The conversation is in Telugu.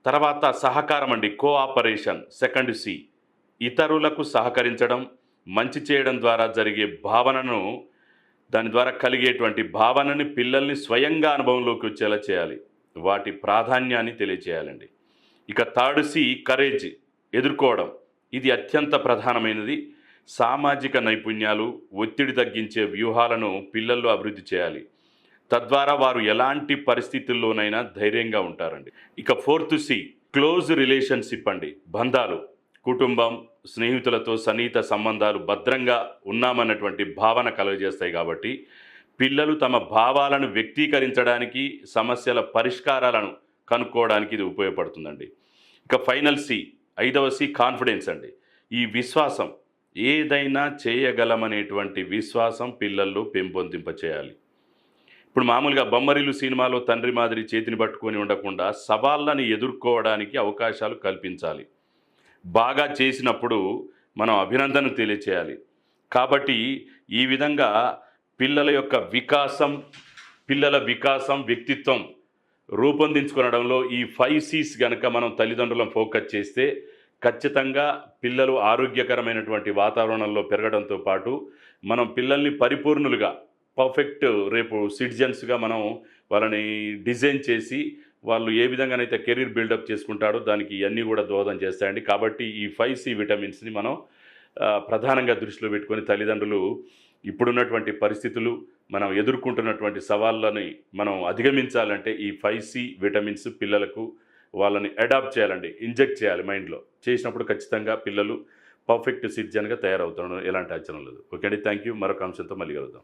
తర్వాత సహకారం అండి, కోఆపరేషన్ సెకండ్ సి. ఇతరులకు సహకరించడం, మంచి చేయడం ద్వారా జరిగే భావనను, దాని ద్వారా కలిగేటువంటి భావనని పిల్లల్ని స్వయంగా అనుభవంలోకి వచ్చేలా చేయాలి. వాటి ప్రాధాన్యాన్ని తెలియచేయాలండి. ఇక థర్డ్ సి కరేజ్, ఎదుర్కోవడం. ఇది అత్యంత ప్రధానమైనది. సామాజిక నైపుణ్యాలు, ఒత్తిడి తగ్గించే వ్యూహాలను పిల్లల్లో అభివృద్ధి చేయాలి. తద్వారా వారు ఎలాంటి పరిస్థితుల్లోనైనా ధైర్యంగా ఉంటారండి. ఇక ఫోర్త్ సి క్లోజ్ రిలేషన్‌షిప్ అండి. బంధాలు. కుటుంబం, స్నేహితులతో సన్నిహిత సంబంధాలు భద్రంగా ఉన్నామన్నటువంటి భావన కలుగజేస్తాయి కాబట్టి, పిల్లలు తమ భావాలను వ్యక్తీకరించడానికి, సమస్యల పరిష్కారాలను కనుక్కోవడానికి ఇది ఉపయోగపడుతుందండి. ఇక ఫైనల్ సి, ఐదవ సి కాన్ఫిడెన్స్ అండి. ఈ విశ్వాసం, ఏదైనా చేయగలమనేటువంటి విశ్వాసం పిల్లల్లో పెంపొందింపచేయాలి. ఇప్పుడు మామూలుగా 'బొమ్మరిల్లు' సినిమాలో తండ్రి మాదిరి చేతిని పట్టుకొని ఉండకుండా సవాళ్ళని ఎదుర్కోవడానికి అవకాశాలు కల్పించాలి. బాగా చేసినప్పుడు మనం అభినందన తెలియచేయాలి. కాబట్టి ఈ విధంగా పిల్లల యొక్క వికాసం, పిల్లల వికాసం, వ్యక్తిత్వం రూపొందించుకొనడంలో ఈ 5 సీస్ గనక మనం తల్లిదండ్రులం ఫోకస్ చేస్తే ఖచ్చితంగా పిల్లలు ఆరోగ్యకరమైనటువంటి వాతావరణంలో పెరగడంతో పాటు, మనం పిల్లల్ని పరిపూర్ణులుగా, పర్ఫెక్ట్ రేపు సిటిజన్స్‌గా మనం వాళ్ళని డిజైన్ చేసి, వాళ్ళు ఏ విధంగానైతే కెరీర్ బిల్డప్ చేసుకుంటాడో దానికి ఇయన్నీ గూడా దోహదం చేస్తాయండి. కాబట్టి ఈ 5 సి విటమిన్స్‌ని మనం ప్రధానంగా దృష్టిలో పెట్టుకొని తల్లిదండ్రులు ఇప్పుడున్నటువంటి పరిస్థితులు, మనం ఎదుర్కొంటున్నటువంటి సవాళ్ళని మనం అధిగమించాలంటే ఈ 5 సి విటమిన్స్ పిల్లలకు వాళ్ళని అడాప్ట్ చేయాలండి. ఇంజెక్ట్ చేయాలి మైండ్‌లో. చేసినప్పుడు ఖచ్చితంగా పిల్లలు పర్ఫెక్ట్ సిటిజన్‌గా తయారవుతారు. ఎలాంటి అచ్చరం లేదు. ఓకే అండి. Thank you. మరొక అంశంతో మళ్ళీ కలుద్దాం.